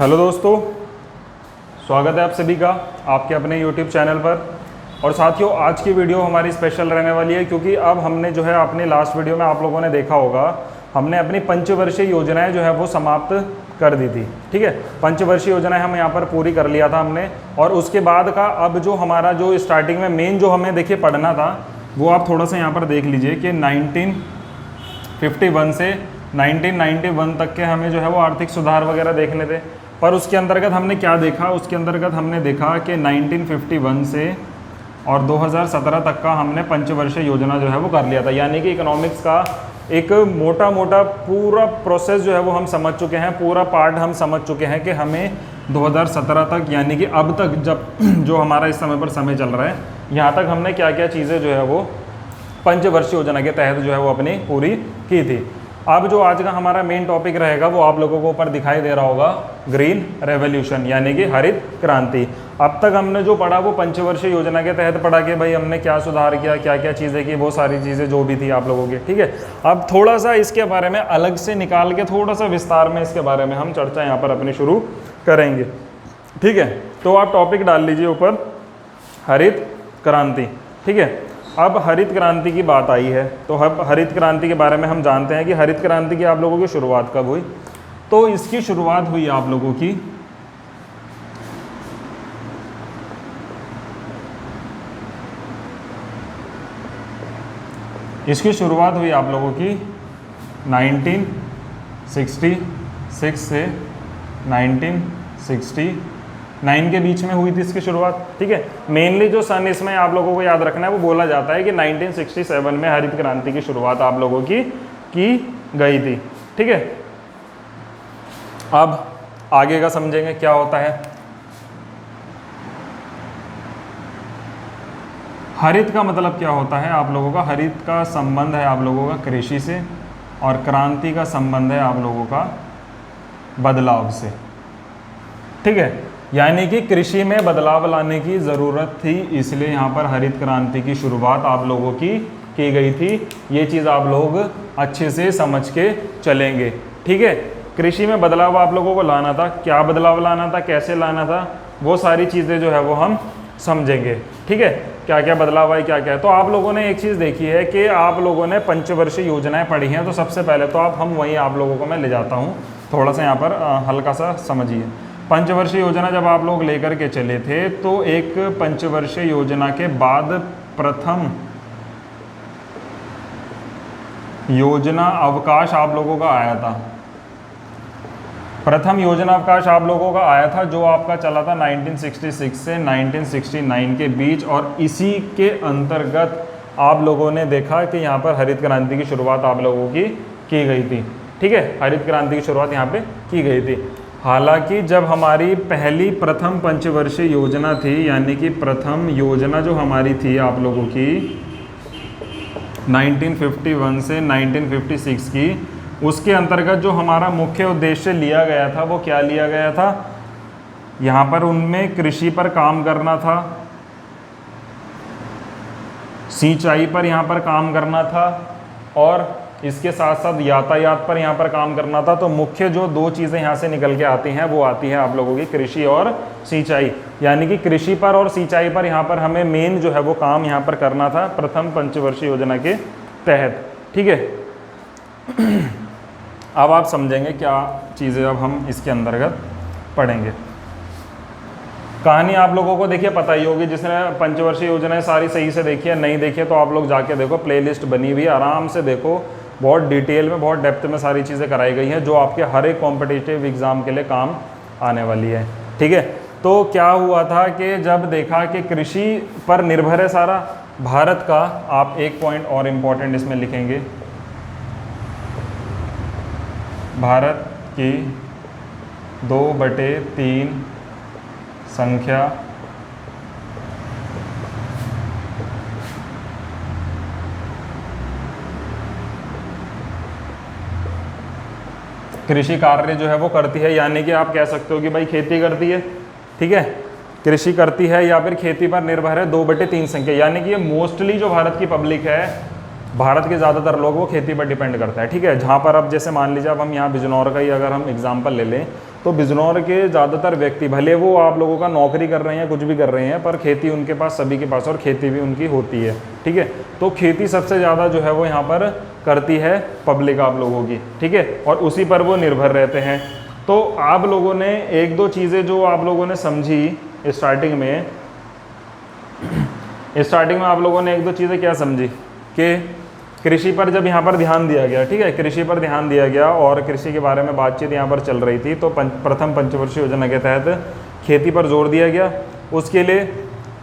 Hello दोस्तों, स्वागत है आप सभी का आपके अपने YouTube चैनल पर। और साथियों, आज की वीडियो हमारी स्पेशल रहने वाली है क्योंकि अब हमने जो है अपनी लास्ट वीडियो में आप लोगों ने देखा होगा, हमने अपनी पंचवर्षीय योजनाएं जो है वो समाप्त कर दी थी। ठीक है, पंचवर्षीय योजनाएं हम यहाँ पर पूरी कर लिया था हमने। और उसके बाद का अब जो हमारा जो स्टार्टिंग में मेन जो हमें देखिए पढ़ना था, वो आप थोड़ा सा यहाँ पर देख लीजिए कि 1951 से 1991 तक के हमें जो है वो आर्थिक सुधार वगैरह देखने थे। पर उसके अंतर्गत हमने क्या देखा, उसके अंतर्गत हमने देखा कि 1951 से और 2017 तक का हमने पंचवर्षीय योजना जो है वो कर लिया था। यानी कि इकोनॉमिक्स का एक मोटा मोटा पूरा प्रोसेस जो है वो हम समझ चुके हैं, पूरा पार्ट हम समझ चुके हैं कि हमें 2017 तक यानी कि अब तक जब जो हमारा इस समय पर समय चल रहा है, यहाँ तक हमने क्या क्या चीज़ें जो है वो पंचवर्षीय योजना के तहत जो है वो अपनी पूरी की थी। अब जो आज का हमारा मेन टॉपिक रहेगा वो आप लोगों को ऊपर दिखाई दे रहा होगा, ग्रीन रेवोल्यूशन यानी कि हरित क्रांति। अब तक हमने जो पढ़ा वो पंचवर्षीय योजना के तहत पढ़ा कि भाई हमने क्या सुधार किया, क्या क्या चीज़ें की, वो सारी चीज़ें जो भी थी आप लोगों की। ठीक है, अब थोड़ा सा इसके बारे में अलग से निकाल के थोड़ा सा विस्तार में इसके बारे में हम चर्चा यहाँ पर अपनी शुरू करेंगे। ठीक है, तो आप टॉपिक डाल लीजिए ऊपर, हरित क्रांति। ठीक है, अब हरित क्रांति की बात आई है तो अब हरित क्रांति के बारे में हम जानते हैं कि हरित क्रांति की आप लोगों की शुरुआत कब हुई। तो इसकी शुरुआत हुई आप लोगों की आप लोगों की 1966 से 1969 के बीच में हुई थी इसकी शुरुआत। ठीक है, मेनली जो सन इसमें आप लोगों को याद रखना है, वो बोला जाता है कि 1967 में हरित क्रांति की शुरुआत आप लोगों की गई थी। ठीक है, अब आगे का समझेंगे क्या होता है। हरित का मतलब क्या होता है आप लोगों का, हरित का संबंध है आप लोगों का कृषि से, और क्रांति का संबंध है आप लोगों का बदलाव से। ठीक है, यानी कि कृषि में बदलाव लाने की ज़रूरत थी, इसलिए यहाँ पर हरित क्रांति की शुरुआत आप लोगों की गई थी। ये चीज़ आप लोग अच्छे से समझ के चलेंगे। ठीक है, कृषि में बदलाव आप लोगों को लाना था, क्या बदलाव लाना था, कैसे लाना था, वो सारी चीज़ें जो है वो हम समझेंगे। ठीक है, क्या क्या बदलाव आए, क्या क्या है। तो आप लोगों ने एक चीज़ देखी है कि आप लोगों ने पंचवर्षीय योजनाएं पढ़ी हैं, तो सबसे पहले तो हम वहीं आप लोगों को मैं ले जाता हूँ, थोड़ा सा यहाँ पर हल्का सा समझिए। पंचवर्षीय योजना जब आप लोग लेकर के चले थे तो एक पंचवर्षीय योजना के बाद प्रथम योजना अवकाश आप लोगों का आया था। प्रथम योजना अवकाश आप लोगों का आया था जो आपका चला था 1966 से 1969 के बीच, और इसी के अंतर्गत आप लोगों ने देखा कि यहाँ पर हरित क्रांति की शुरुआत आप लोगों की गई थी। ठीक है, हरित क्रांति की शुरुआत यहाँ पे की गई थी। हालांकि जब हमारी पहली प्रथम पंचवर्षीय योजना थी, यानी कि प्रथम योजना जो हमारी थी आप लोगों की 1951 से 1956 की, उसके अंतर्गत जो हमारा मुख्य उद्देश्य लिया गया था वो क्या लिया गया था, यहाँ पर उनमें कृषि पर काम करना था, सिंचाई पर यहाँ पर काम करना था, और इसके साथ साथ यातायात पर यहाँ पर काम करना था। तो मुख्य जो दो चीज़ें यहाँ से निकल के आती हैं वो आती है आप लोगों की कृषि और सिंचाई। यानी कि कृषि पर और सिंचाई पर यहाँ पर हमें मेन जो है वो काम यहाँ पर करना था प्रथम पंचवर्षीय योजना के तहत। ठीक है, अब आप समझेंगे क्या चीज़ें अब हम इसके अंतर्गत पढ़ेंगे। कहानी आप लोगों को देखिए पता ही होगी, जिसने पंचवर्षीय योजनाएं सारी सही से देखी है, नहीं देखी है तो आप लोग जाके देखो, प्लेलिस्ट बनी हुई है, आराम से देखो, बहुत डिटेल में बहुत डेप्थ में सारी चीज़ें कराई गई हैं जो आपके हर एक कॉम्पिटिटिव एग्ज़ाम के लिए काम आने वाली है। ठीक है, तो क्या हुआ था कि जब देखा कि कृषि पर निर्भर है सारा भारत का, आप एक पॉइंट और इम्पोर्टेंट इसमें लिखेंगे, भारत की 2/3 संख्या कृषि कार्य जो है वो करती है। यानी कि आप कह सकते हो कि भाई खेती करती है, ठीक है, कृषि करती है या फिर खेती पर निर्भर है 2/3 संख्या। यानी कि ये मोस्टली जो भारत की पब्लिक है भारत के ज़्यादातर लोग वो खेती पर डिपेंड करते हैं, ठीक है। जहाँ पर अब जैसे मान लीजिए अब हम यहाँ बिजनौर का ही अगर हम एग्जांपल ले लें, तो बिजनौर के ज़्यादातर व्यक्ति भले वो आप लोगों का नौकरी कर रहे हैं, कुछ भी कर रहे हैं, पर खेती उनके पास सभी के पास, और खेती भी उनकी होती है, ठीक है। तो खेती सबसे ज़्यादा जो है वो यहाँ पर करती है पब्लिक आप लोगों की, ठीक है, और उसी पर वो निर्भर रहते हैं। तो आप लोगों ने एक दो चीज़ें जो आप लोगों ने समझी स्टार्टिंग में आप लोगों ने एक दो चीज़ें क्या समझी कि कृषि पर जब यहाँ पर ध्यान दिया गया, ठीक है, कृषि पर ध्यान दिया गया और कृषि के बारे में बातचीत यहाँ पर चल रही थी, तो प्रथम पंचवर्षीय योजना के तहत खेती पर जोर दिया गया। उसके लिए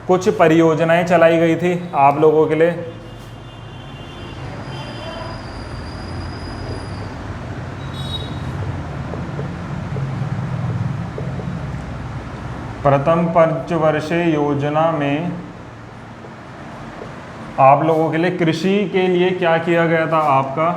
कुछ परियोजनाएं चलाई गई थी आप लोगों के लिए। प्रथम पंचवर्षीय योजना में आप लोगों के लिए कृषि के लिए क्या किया गया था आपका,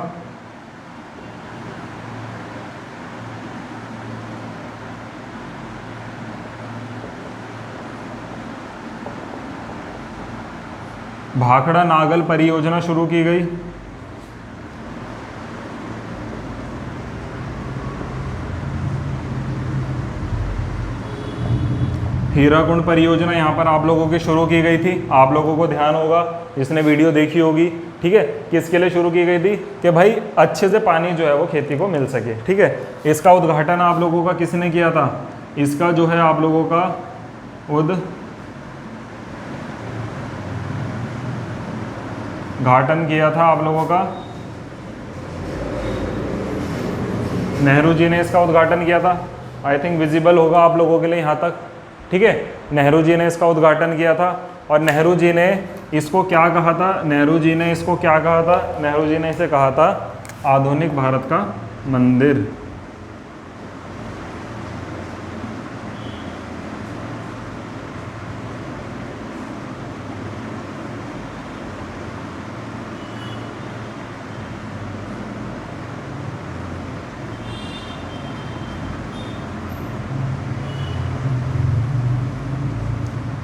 भाखड़ा नागल परियोजना शुरू की गई। हीराकुंड परियोजना यहाँ पर आप लोगों की शुरू की गई थी। आप लोगों को ध्यान होगा, जिसने वीडियो देखी होगी, ठीक है, किसके लिए शुरू की गई थी कि भाई अच्छे से पानी जो है वो खेती को मिल सके, ठीक है। इसका उद्घाटन आप लोगों का किसने किया था, इसका जो है आप लोगों का उद्घाटन किया था आप लोगों का नेहरू जी ने इसका उद्घाटन किया था। आई थिंक विजिबल होगा आप लोगों के लिए यहाँ तक, ठीक है। नेहरू जी ने इसका उद्घाटन किया था और नेहरू जी ने इसको क्या कहा था, नेहरू जी ने इसको क्या कहा था, नेहरू जी ने इसे कहा था आधुनिक भारत का मंदिर।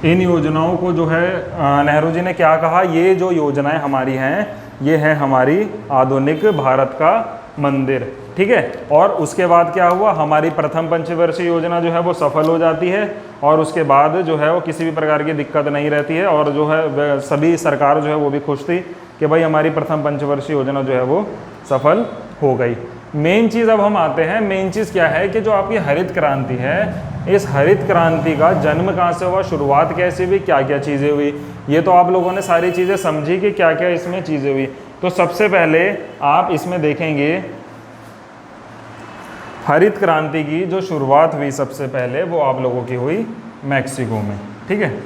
इन योजनाओं को जो है नेहरू जी ने क्या कहा, ये जो योजनाएं हमारी हैं ये है हमारी आधुनिक भारत का मंदिर, ठीक है। और उसके बाद क्या हुआ, हमारी प्रथम पंचवर्षीय योजना जो है वो सफल हो जाती है और उसके बाद जो है वो किसी भी प्रकार की दिक्कत नहीं रहती है और जो है सभी सरकार जो है वो भी खुश थी कि भाई हमारी प्रथम पंचवर्षीय योजना जो है वो सफल हो गई। मेन चीज़ अब हम आते हैं, मेन चीज़ क्या है कि जो आपकी हरित क्रांति है, इस हरित क्रांति का जन्म कहाँ से हुआ, शुरुआत कैसे हुई, क्या क्या चीज़ें हुई, ये तो आप लोगों ने सारी चीज़ें समझी कि क्या क्या इसमें चीज़ें हुई। तो सबसे पहले आप इसमें देखेंगे हरित क्रांति की जो शुरुआत हुई सबसे पहले वो आप लोगों की हुई मैक्सिको में, ठीक है।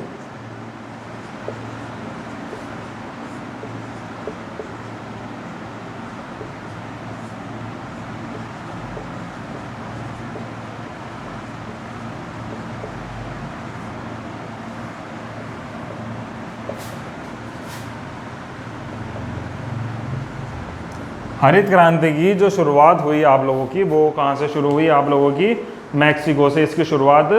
हरित क्रांति की जो शुरुआत हुई आप लोगों की वो कहाँ से शुरू हुई, आप लोगों की मैक्सिको से इसकी शुरुआत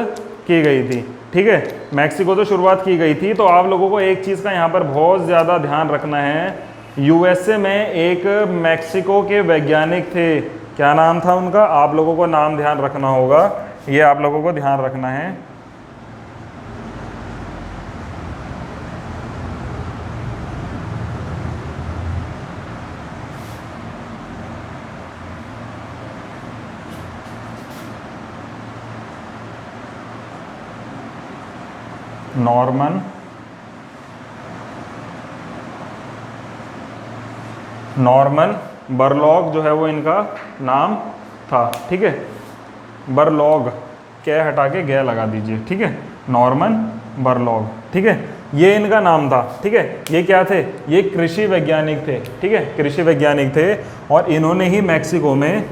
की गई थी, ठीक है। मैक्सिको से शुरुआत की गई थी। तो आप लोगों को एक चीज़ का यहाँ पर बहुत ज़्यादा ध्यान रखना है, यूएसए में एक मैक्सिको के वैज्ञानिक थे, क्या नाम था उनका, आप लोगों को नाम ध्यान रखना होगा, ये आप लोगों को ध्यान रखना है। नॉर्मन बरलॉग जो है वो इनका नाम था, ठीक है। बरलॉग क्या हटा के गया लगा दीजिए, ठीक है, नॉर्मन बरलॉग, ठीक है, ये इनका नाम था, ठीक है। ये क्या थे, ये कृषि वैज्ञानिक थे, ठीक है, कृषि वैज्ञानिक थे और इन्होंने ही मैक्सिको में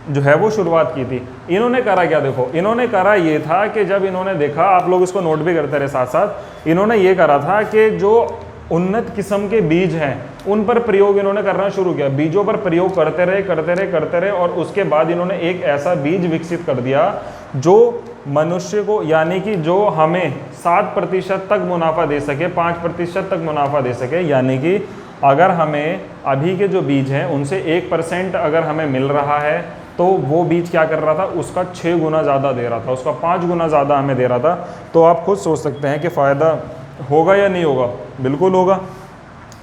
जो है वो शुरुआत की थी। इन्होंने करा क्या, देखो इन्होंने करा ये था कि जब इन्होंने देखा, आप लोग इसको नोट भी करते रहे साथ साथ, इन्होंने ये करा था कि जो उन्नत किस्म के बीज हैं उन पर प्रयोग इन्होंने करना शुरू किया, बीजों पर प्रयोग करते रहे और उसके बाद इन्होंने एक ऐसा बीज विकसित कर दिया जो मनुष्य को, यानी कि जो हमें 7% तक मुनाफा दे सके, 5% तक मुनाफा दे सके, यानी कि अगर हमें अभी के जो बीज हैं उनसे 1% अगर हमें मिल रहा है तो वो बीज क्या कर रहा था, उसका 6 गुना ज़्यादा दे रहा था, उसका 5 गुना ज़्यादा हमें दे रहा था। तो आप खुद सोच सकते हैं कि फ़ायदा होगा या नहीं होगा, बिल्कुल होगा।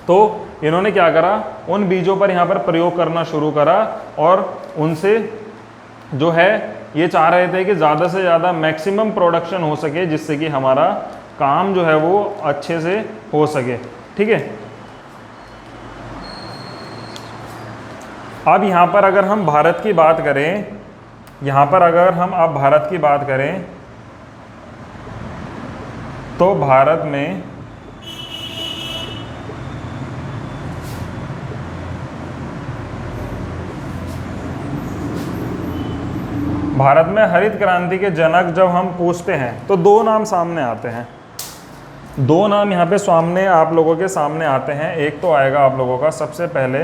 तो इन्होंने क्या करा, उन बीजों पर यहाँ पर प्रयोग करना शुरू करा और उनसे जो है ये चाह रहे थे कि ज़्यादा से ज़्यादा मैक्सिमम प्रोडक्शन हो सके, जिससे कि हमारा काम जो है वो अच्छे से हो सके। ठीक है, अब यहाँ पर अगर हम भारत की बात करें, यहाँ पर अगर हम अब भारत की बात करें तो भारत में हरित क्रांति के जनक जब हम पूछते हैं तो 2 नाम सामने आते हैं। 2 नाम यहाँ पे सामने आप लोगों के सामने आते हैं। एक तो आएगा आप लोगों का सबसे पहले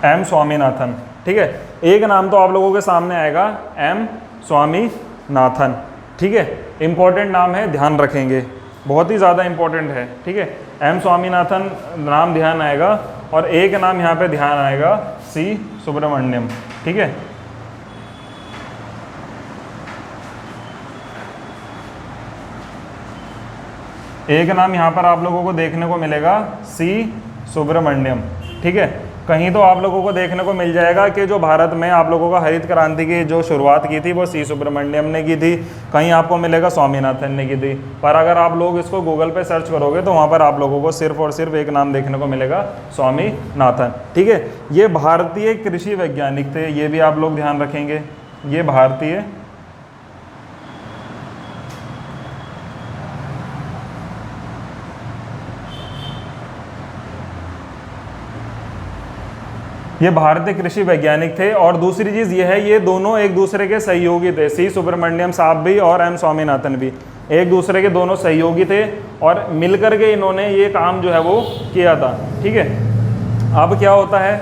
एम स्वामीनाथन। ठीक है, एक नाम तो आप लोगों के सामने आएगा एम स्वामीनाथन। ठीक है, इंपॉर्टेंट नाम है, ध्यान रखेंगे, बहुत ही ज़्यादा इंपॉर्टेंट है। ठीक है, एम स्वामीनाथन नाम ध्यान आएगा और एक नाम यहाँ पे ध्यान आएगा सी सुब्रमण्यम। ठीक है, एक नाम यहाँ पर आप लोगों को देखने को मिलेगा सी सुब्रमण्यम। ठीक है, कहीं तो आप लोगों को देखने को मिल जाएगा कि जो भारत में आप लोगों का हरित क्रांति की जो शुरुआत की थी वो सी सुब्रमण्यम ने की थी, कहीं आपको मिलेगा स्वामीनाथन ने की थी। पर अगर आप लोग इसको गूगल पे सर्च करोगे तो वहाँ पर आप लोगों को सिर्फ और सिर्फ एक नाम देखने को मिलेगा, स्वामीनाथन। ठीक है, ये भारतीय कृषि वैज्ञानिक थे, ये भी आप लोग ध्यान रखेंगे, ये भारतीय कृषि वैज्ञानिक थे। और दूसरी चीज़ ये है, ये दोनों एक दूसरे के सहयोगी थे, सी सुब्रमण्यम साहब भी और एम स्वामीनाथन भी एक दूसरे के दोनों सहयोगी थे और मिलकर के इन्होंने ये काम जो है वो किया था। ठीक है, अब क्या होता है,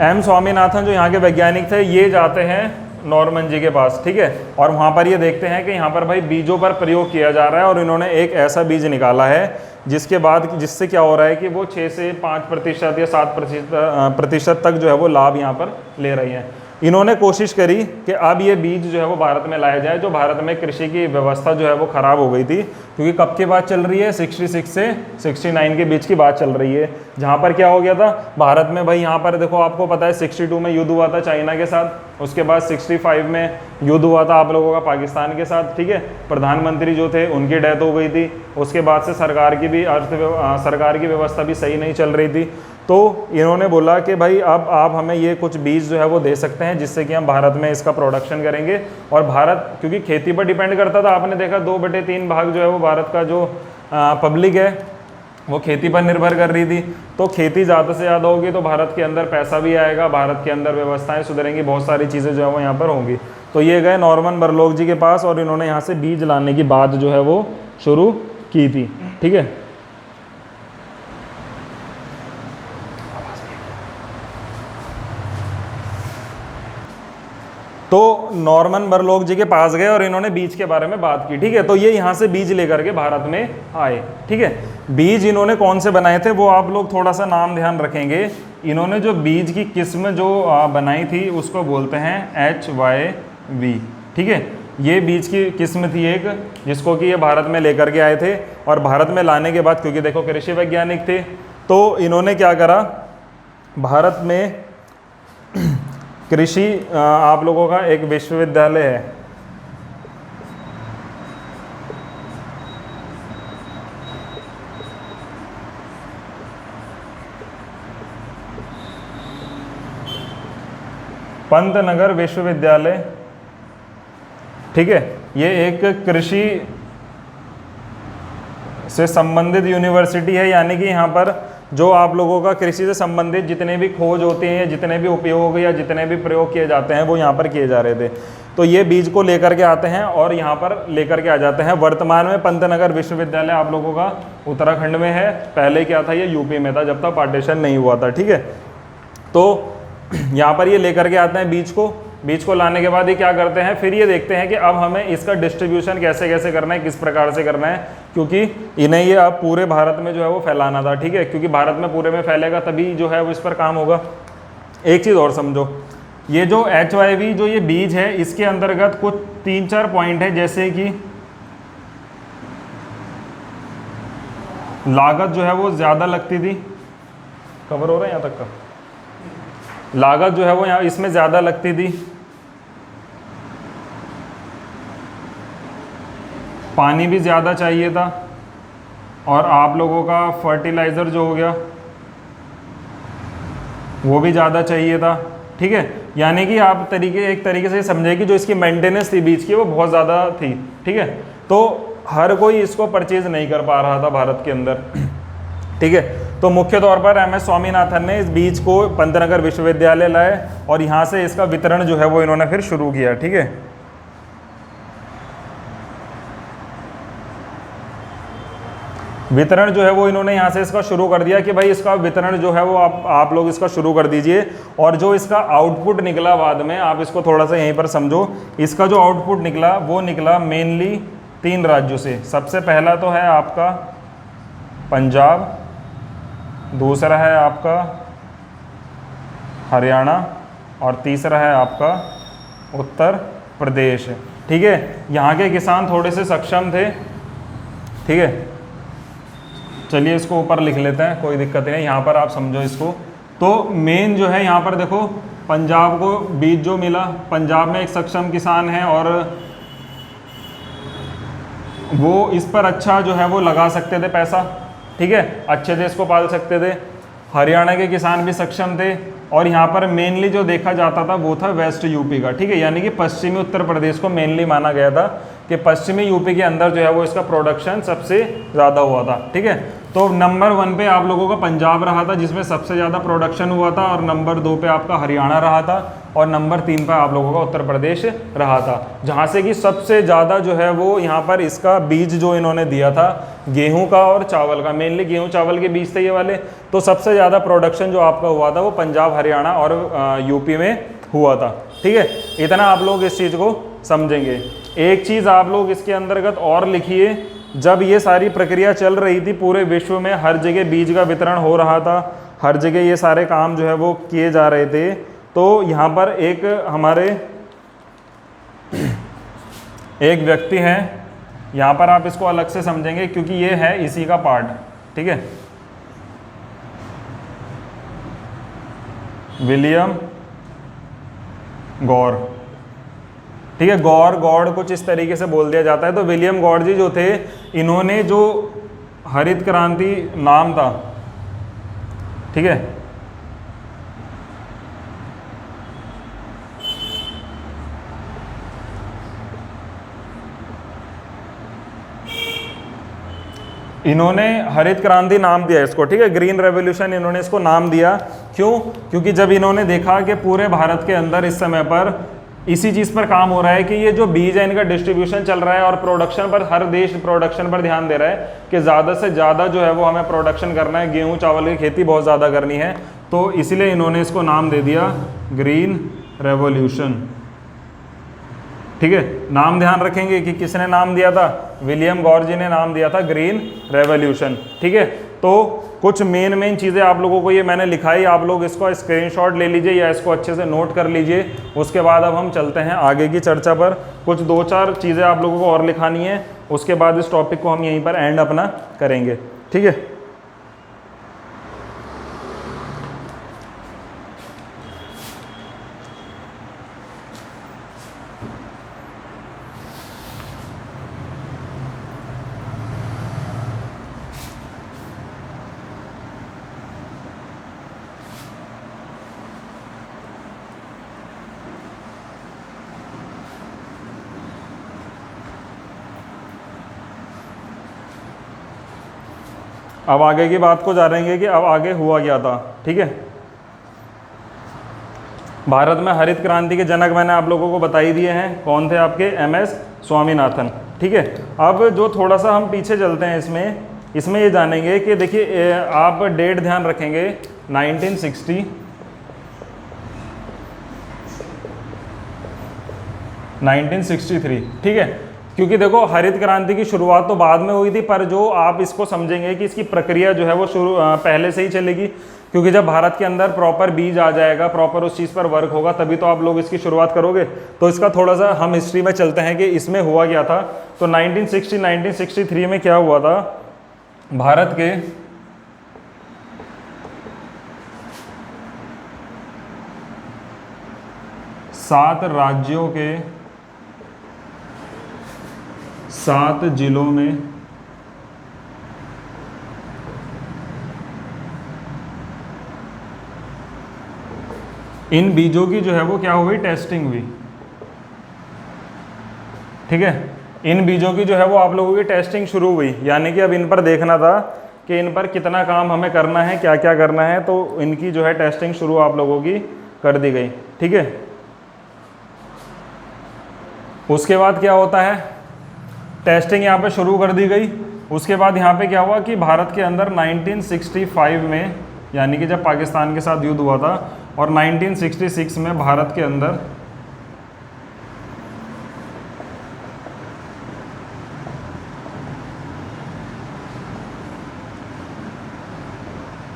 एम स्वामीनाथन जो यहाँ के वैज्ञानिक थे ये जाते हैं नॉर्मन जी के पास। ठीक है, और वहाँ पर ये देखते हैं कि यहाँ पर भाई बीजों पर प्रयोग किया जा रहा है और इन्होंने एक ऐसा बीज निकाला है जिससे क्या हो रहा है कि वो 6 से 5% या 7% तक जो है वो लाभ यहाँ पर ले रही हैं। इन्होंने कोशिश करी कि अब ये बीज जो है वो भारत में लाया जाए, जो भारत में कृषि की व्यवस्था जो है वो ख़राब हो गई थी। क्योंकि कब की बात चल रही है, 66 से 69 के बीच की बात चल रही है, जहाँ पर क्या हो गया था भारत में भाई, यहाँ पर देखो आपको पता है 62 में युद्ध हुआ था चाइना के साथ, उसके बाद 65 में युद्ध हुआ था आप लोगों का पाकिस्तान के साथ। ठीक है, प्रधानमंत्री जो थे उनकी डेथ हो गई थी, उसके बाद से सरकार की व्यवस्था भी सही नहीं चल रही थी। तो इन्होंने बोला कि भाई अब आप हमें ये कुछ बीज जो है वो दे सकते हैं जिससे कि हम भारत में इसका प्रोडक्शन करेंगे। और भारत क्योंकि खेती पर डिपेंड करता था, आपने देखा 2/3 भाग जो है वो भारत का जो पब्लिक है वो खेती पर निर्भर कर रही थी। तो खेती ज़्यादा से ज़्यादा होगी तो भारत के अंदर पैसा भी आएगा, भारत के अंदर व्यवस्थाएं सुधरेंगी, बहुत सारी चीज़ें जो है वो यहाँ पर होंगी। तो ये गए नॉर्मन बोरलॉग जी के पास और इन्होंने यहाँ से बीज लाने की बात जो है वो शुरू की थी। ठीक है, तो नॉर्मन बोरलॉग जी के पास गए और इन्होंने बीज के बारे में बात की। ठीक है, तो ये यहाँ से बीज लेकर के भारत में आए। ठीक है, बीज इन्होंने कौन से बनाए थे वो आप लोग थोड़ा सा नाम ध्यान रखेंगे। इन्होंने जो बीज की किस्म जो बनाई थी उसको बोलते हैं HYV। ठीक है, ये बीज की किस्म थी एक, जिसको कि ये भारत में लेकर के आए थे। और भारत में लाने के बाद क्योंकि देखो कृषि वैज्ञानिक थे तो इन्होंने क्या करा, भारत में कृषि आप लोगों का एक विश्वविद्यालय है, पंतनगर विश्वविद्यालय। ठीक है, ये एक कृषि से संबंधित यूनिवर्सिटी है, यानी कि यहाँ पर जो आप लोगों का कृषि से संबंधित जितने भी खोज होते हैं, जितने भी उपयोग या जितने भी प्रयोग किए जाते हैं वो यहाँ पर किए जा रहे थे। तो ये बीज को लेकर के आते हैं और यहाँ पर लेकर के आ जाते हैं। वर्तमान में पंतनगर विश्वविद्यालय आप लोगों का उत्तराखंड में है, पहले क्या था ये यूपी में था जब तक पार्टीशन नहीं हुआ था। ठीक है, तो यहाँ पर ये लेकर के आते हैं बीज को बीज को लाने के बाद ये क्या करते हैं, फिर ये देखते हैं कि अब हमें इसका डिस्ट्रीब्यूशन कैसे कैसे करना है, किस प्रकार से करना है, क्योंकि इन्हें ये अब पूरे भारत में जो है वो फैलाना था। ठीक है, क्योंकि भारत में पूरे में फैलेगा तभी जो है वो इस पर काम होगा। एक चीज़ और समझो, ये जो HYV जो ये बीज है इसके अंतर्गत कुछ 3-4 पॉइंट है, जैसे कि लागत जो है वो ज़्यादा लगती थी, कवर हो रहा है यहाँ तक का, लागत जो है वो यहाँ इसमें ज़्यादा लगती थी, पानी भी ज़्यादा चाहिए था, और आप लोगों का फर्टिलाइज़र जो हो गया वो भी ज़्यादा चाहिए था। ठीक है, यानी कि आप एक तरीके से समझे कि जो इसकी मेंटेनेंस थी बीज की वो बहुत ज़्यादा थी। ठीक है, तो हर कोई इसको परचेज नहीं कर पा रहा था भारत के अंदर। ठीक है, तो मुख्य तौर पर MS स्वामीनाथन ने इस बीज को पंतनगर विश्वविद्यालय लाए और यहाँ से इसका वितरण जो है वो इन्होंने फिर शुरू किया। ठीक है, वितरण जो है वो इन्होंने यहाँ से इसका शुरू कर दिया कि भाई इसका वितरण जो है वो आप लोग इसका शुरू कर दीजिए। और जो इसका आउटपुट निकला बाद में, आप इसको थोड़ा सा यहीं पर समझो, इसका जो आउटपुट निकला वो निकला मेनली 3 राज्यों से। सबसे पहला तो है आपका पंजाब, दूसरा है आपका हरियाणा और तीसरा है आपका उत्तर प्रदेश। ठीक है, यहाँ के किसान थोड़े से सक्षम थे। ठीक है, चलिए इसको ऊपर लिख लेते हैं, कोई दिक्कत नहीं, यहाँ पर आप समझो इसको। तो मेन जो है यहाँ पर देखो, पंजाब को बीज जो मिला, पंजाब में एक सक्षम किसान है और वो इस पर अच्छा जो है वो लगा सकते थे पैसा। ठीक है, अच्छे से इसको पाल सकते थे। हरियाणा के किसान भी सक्षम थे और यहाँ पर मेनली जो देखा जाता था वो था वेस्ट यूपी का। ठीक है, यानी कि पश्चिमी उत्तर प्रदेश को मेनली माना गया था कि पश्चिमी यूपी के अंदर जो है वो इसका प्रोडक्शन सबसे ज़्यादा हुआ था। ठीक है, तो नंबर 1 पे आप लोगों का पंजाब रहा था जिसमें सबसे ज़्यादा प्रोडक्शन हुआ था, और नंबर 2 पे आपका हरियाणा रहा था, और नंबर 3 पे आप लोगों का उत्तर प्रदेश रहा था, जहाँ से कि सबसे ज़्यादा जो है वो यहाँ पर इसका बीज जो इन्होंने दिया था गेहूं का और चावल का, मेनली गेहूं चावल के बीज थे ये वाले। तो सबसे ज़्यादा प्रोडक्शन जो आपका हुआ था वो पंजाब, हरियाणा और यूपी में हुआ था। ठीक है, इतना आप लोग इस चीज़ को समझेंगे। एक चीज़ आप लोग इसके अंतर्गत और लिखिए, जब ये सारी प्रक्रिया चल रही थी पूरे विश्व में, हर जगह बीज का वितरण हो रहा था, हर जगह ये सारे काम जो है वो किए जा रहे थे, तो यहाँ पर एक हमारे एक व्यक्ति हैं, यहाँ पर आप इसको अलग से समझेंगे क्योंकि ये है इसी का पार्ट। ठीक है, विलियम गौर। ठीक है, गौड़ कुछ इस तरीके से बोल दिया जाता है। तो विलियम गौड़ जी जो थे, इन्होंने जो हरित क्रांति नाम था, ठीक है, इन्होंने हरित क्रांति नाम दिया इसको। ठीक है, ग्रीन रेवोल्यूशन इन्होंने इसको नाम दिया। क्यों? क्योंकि जब इन्होंने देखा कि पूरे भारत के अंदर इस समय पर इसी चीज़ पर काम हो रहा है कि ये जो बीज है इनका डिस्ट्रीब्यूशन चल रहा है और प्रोडक्शन पर, हर देश प्रोडक्शन पर ध्यान दे रहा है कि ज़्यादा से ज़्यादा जो है वो हमें प्रोडक्शन करना है, गेहूं चावल की खेती बहुत ज़्यादा करनी है, तो इसलिए इन्होंने इसको नाम दे दिया ग्रीन रेवोल्यूशन। ठीक है, नाम ध्यान रखेंगे कि किसने नाम दिया था, विलियम गौर जी ने नाम दिया था ग्रीन रेवोल्यूशन। ठीक है, तो कुछ मेन चीज़ें आप लोगों को ये मैंने लिखाई, आप लोग इसको स्क्रीनशॉट ले लीजिए या इसको अच्छे से नोट कर लीजिए। उसके बाद अब हम चलते हैं आगे की चर्चा पर। कुछ 2-4 चीज़ें आप लोगों को और लिखानी है, उसके बाद इस टॉपिक को हम यहीं पर एंड अपना करेंगे। ठीक है, अब आगे की बात को जानेंगे कि अब आगे हुआ क्या था। ठीक है, भारत में हरित क्रांति के जनक मैंने आप लोगों को बता ही दिए हैं, कौन थे आपके, MS स्वामीनाथन। ठीक है, अब जो थोड़ा सा हम पीछे चलते हैं इसमें ये जानेंगे कि देखिए आप डेट ध्यान रखेंगे 1960 1963, ठीक है। क्योंकि देखो हरित क्रांति की शुरुआत तो बाद में हुई थी, पर जो आप इसको समझेंगे कि इसकी प्रक्रिया जो है वो पहले से ही चलेगी, क्योंकि जब भारत के अंदर प्रॉपर बीज आ जाएगा, प्रॉपर उस चीज़ पर वर्क होगा, तभी तो आप लोग इसकी शुरुआत करोगे। तो इसका थोड़ा सा हम हिस्ट्री में चलते हैं कि इसमें हुआ क्या था। तो 1963 में क्या हुआ था, भारत के 7 राज्यों के 7 जिलों में इन बीजों की जो है वो क्या हुई, टेस्टिंग हुई, ठीक है। इन बीजों की जो है वो आप लोगों की टेस्टिंग शुरू हुई, यानी कि अब इन पर देखना था कि इन पर कितना काम हमें करना है, क्या क्या करना है, तो इनकी जो है टेस्टिंग शुरू आप लोगों की कर दी गई, ठीक है। उसके बाद क्या होता है, टेस्टिंग यहाँ पे शुरू कर दी गई। उसके बाद यहाँ पे क्या हुआ कि भारत के अंदर 1965 में, यानी कि जब पाकिस्तान के साथ युद्ध हुआ था, और 1966 में भारत के अंदर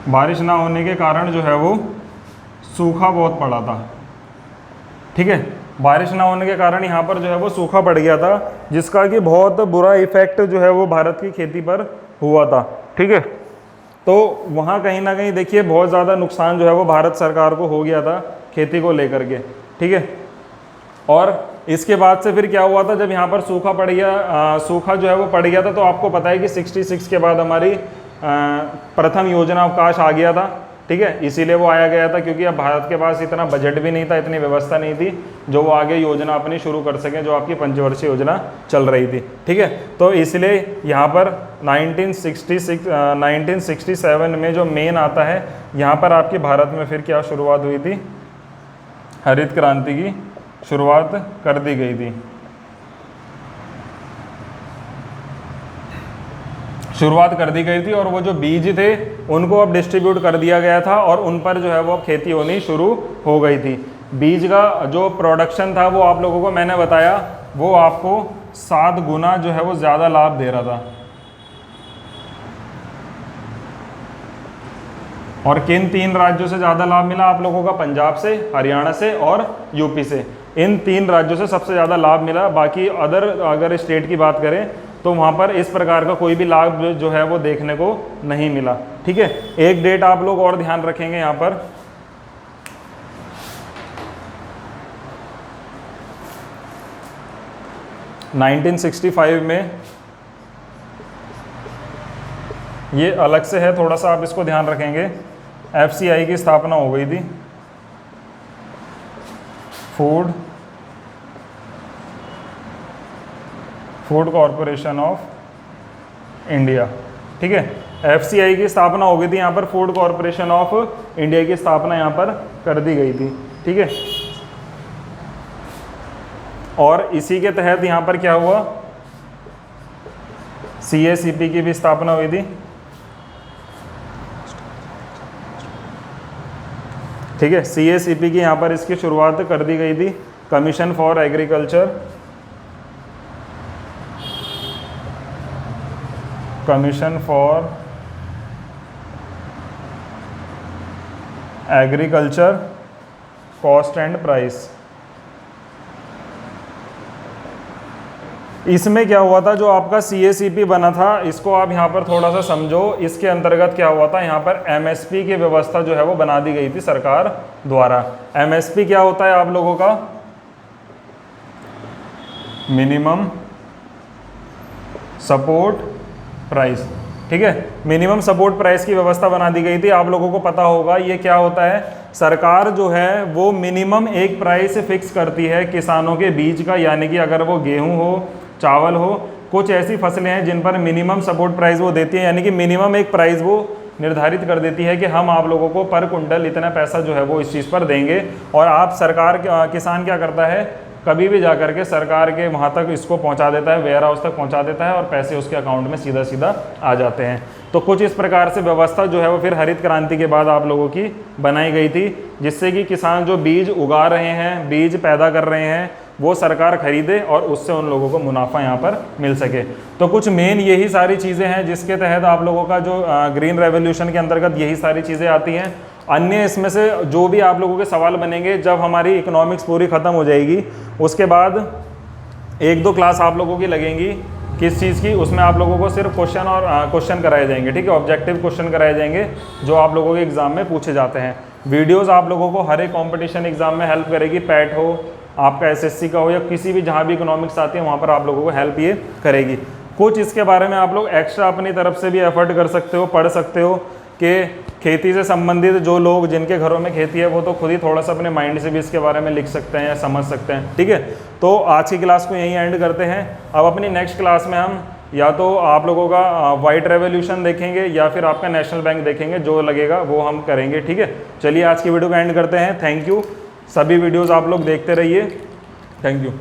बारिश ना होने के कारण जो है वो सूखा बहुत पड़ा था, ठीक है। बारिश ना होने के कारण यहाँ पर जो है वो सूखा पड़ गया था, जिसका कि बहुत बुरा इफेक्ट जो है वो भारत की खेती पर हुआ था, ठीक है। तो वहाँ कहीं ना कहीं देखिए बहुत ज़्यादा नुकसान जो है वो भारत सरकार को हो गया था खेती को लेकर के, ठीक है। और इसके बाद से फिर क्या हुआ था, जब यहाँ पर सूखा पड़ गया, सूखा जो है वो पड़ गया था, तो आपको पता है कि 66 के बाद हमारी प्रथम योजना अवकाश आ गया था, ठीक है। इसीलिए वो आया गया था, क्योंकि अब भारत के पास इतना बजट भी नहीं था, इतनी व्यवस्था नहीं थी जो वो आगे योजना अपनी शुरू कर सकें, जो आपकी पंचवर्षीय योजना चल रही थी, ठीक है। तो इसलिए यहाँ पर 1967 में जो मेन आता है, यहाँ पर आपके भारत में फिर क्या शुरुआत हुई थी, हरित क्रांति की शुरुआत कर दी गई थी। शुरुआत कर दी गई थी और वो जो बीज थे उनको अब डिस्ट्रीब्यूट कर दिया गया था, और उन पर जो है वो खेती होनी शुरू हो गई थी। बीज का जो प्रोडक्शन था वो आप लोगों को मैंने बताया, वो आपको 7 गुना जो है वो ज़्यादा लाभ दे रहा था। और किन 3 राज्यों से ज़्यादा लाभ मिला आप लोगों का, पंजाब से, हरियाणा से और यूपी से। इन 3 राज्यों से सबसे ज़्यादा लाभ मिला। बाकी अदर अगर स्टेट की बात करें तो वहाँ पर इस प्रकार का कोई भी लाभ जो है वो देखने को नहीं मिला, ठीक है। एक डेट आप लोग और ध्यान रखेंगे यहाँ पर, (1965) में, ये अलग से है थोड़ा सा, आप इसको ध्यान रखेंगे, FCI की स्थापना हो गई थी, फूड कॉरपोरेशन ऑफ इंडिया, ठीक है। FCI की स्थापना हो गई थी यहाँ पर, फूड कॉरपोरेशन ऑफ इंडिया की स्थापना यहाँ पर कर दी गई थी, ठीक है। और इसी के तहत यहाँ पर क्या हुआ, CACP की भी स्थापना हुई थी, ठीक है। CACP की यहाँ पर इसकी शुरुआत कर दी गई थी, commission for agriculture, commission for agriculture cost and price. इसमें क्या हुआ था, जो आपका CACP बना था, इसको आप यहाँ पर थोड़ा सा समझो। इसके अंतर्गत क्या हुआ था, यहाँ पर MSP की व्यवस्था जो है वो बना दी गई थी सरकार द्वारा। MSP क्या होता है आप लोगों का, मिनिमम सपोर्ट प्राइस, ठीक है। मिनिमम सपोर्ट प्राइस की व्यवस्था बना दी गई थी। आप लोगों को पता होगा ये क्या होता है, सरकार जो है वो मिनिमम एक प्राइस फिक्स करती है किसानों के बीज का, यानी कि अगर वो गेहूं हो, चावल हो, कुछ ऐसी फसलें हैं जिन पर मिनिमम सपोर्ट प्राइस वो देती है, यानी कि मिनिमम एक प्राइस वो निर्धारित कर देती है कि हम आप लोगों को पर कुंटल इतना पैसा जो है वो इस चीज़ पर देंगे। और आप सरकार, किसान क्या करता है, कभी भी जा करके सरकार के वहाँ तक इसको पहुँचा देता है, वेयर हाउस तक पहुँचा देता है, और पैसे उसके अकाउंट में सीधा सीधा आ जाते हैं। तो कुछ इस प्रकार से व्यवस्था जो है वो फिर हरित क्रांति के बाद आप लोगों की बनाई गई थी, जिससे कि किसान जो बीज उगा रहे हैं, बीज पैदा कर रहे हैं, वो सरकार खरीदे और उससे उन लोगों को मुनाफा यहाँ पर मिल सके। तो कुछ मेन यही सारी चीज़ें हैं जिसके तहत आप लोगों का जो ग्रीन रेवोल्यूशन के अंतर्गत यही सारी चीज़ें आती हैं। अन्य इसमें से जो भी आप लोगों के सवाल बनेंगे जब हमारी इकोनॉमिक्स पूरी ख़त्म हो जाएगी उसके बाद 1-2 क्लास आप लोगों की लगेंगी किस चीज़ की, उसमें आप लोगों को सिर्फ क्वेश्चन कराए जाएंगे, ठीक है, ऑब्जेक्टिव क्वेश्चन कराए जाएंगे जो आप लोगों के एग्ज़ाम में पूछे जाते हैं। वीडियोस आप लोगों को हर एक कंपटीशन एग्ज़ाम में हेल्प करेगी, पैट हो, आपका एसएससी का हो या किसी भी जहाँ भी इकोनॉमिक्स आती है वहाँ पर आप लोगों को हेल्प ये करेगी। कुछ इसके बारे में आप लोग एक्स्ट्रा अपनी तरफ से भी एफर्ट कर सकते हो, पढ़ सकते हो कि खेती से संबंधित जो लोग जिनके घरों में खेती है वो तो खुद ही थोड़ा सा अपने माइंड से भी इसके बारे में लिख सकते हैं या समझ सकते हैं, ठीक है। तो आज की क्लास को यहीं एंड करते हैं। अब अपनी नेक्स्ट क्लास में हम या तो आप लोगों का वाइट रेवोल्यूशन देखेंगे या फिर आपका नेशनल बैंक देखेंगे, जो लगेगा वो हम करेंगे, ठीक है। चलिए आज की वीडियो को एंड करते हैं। थैंक यू, सभी वीडियोज़ आप लोग देखते रहिए। Thank you.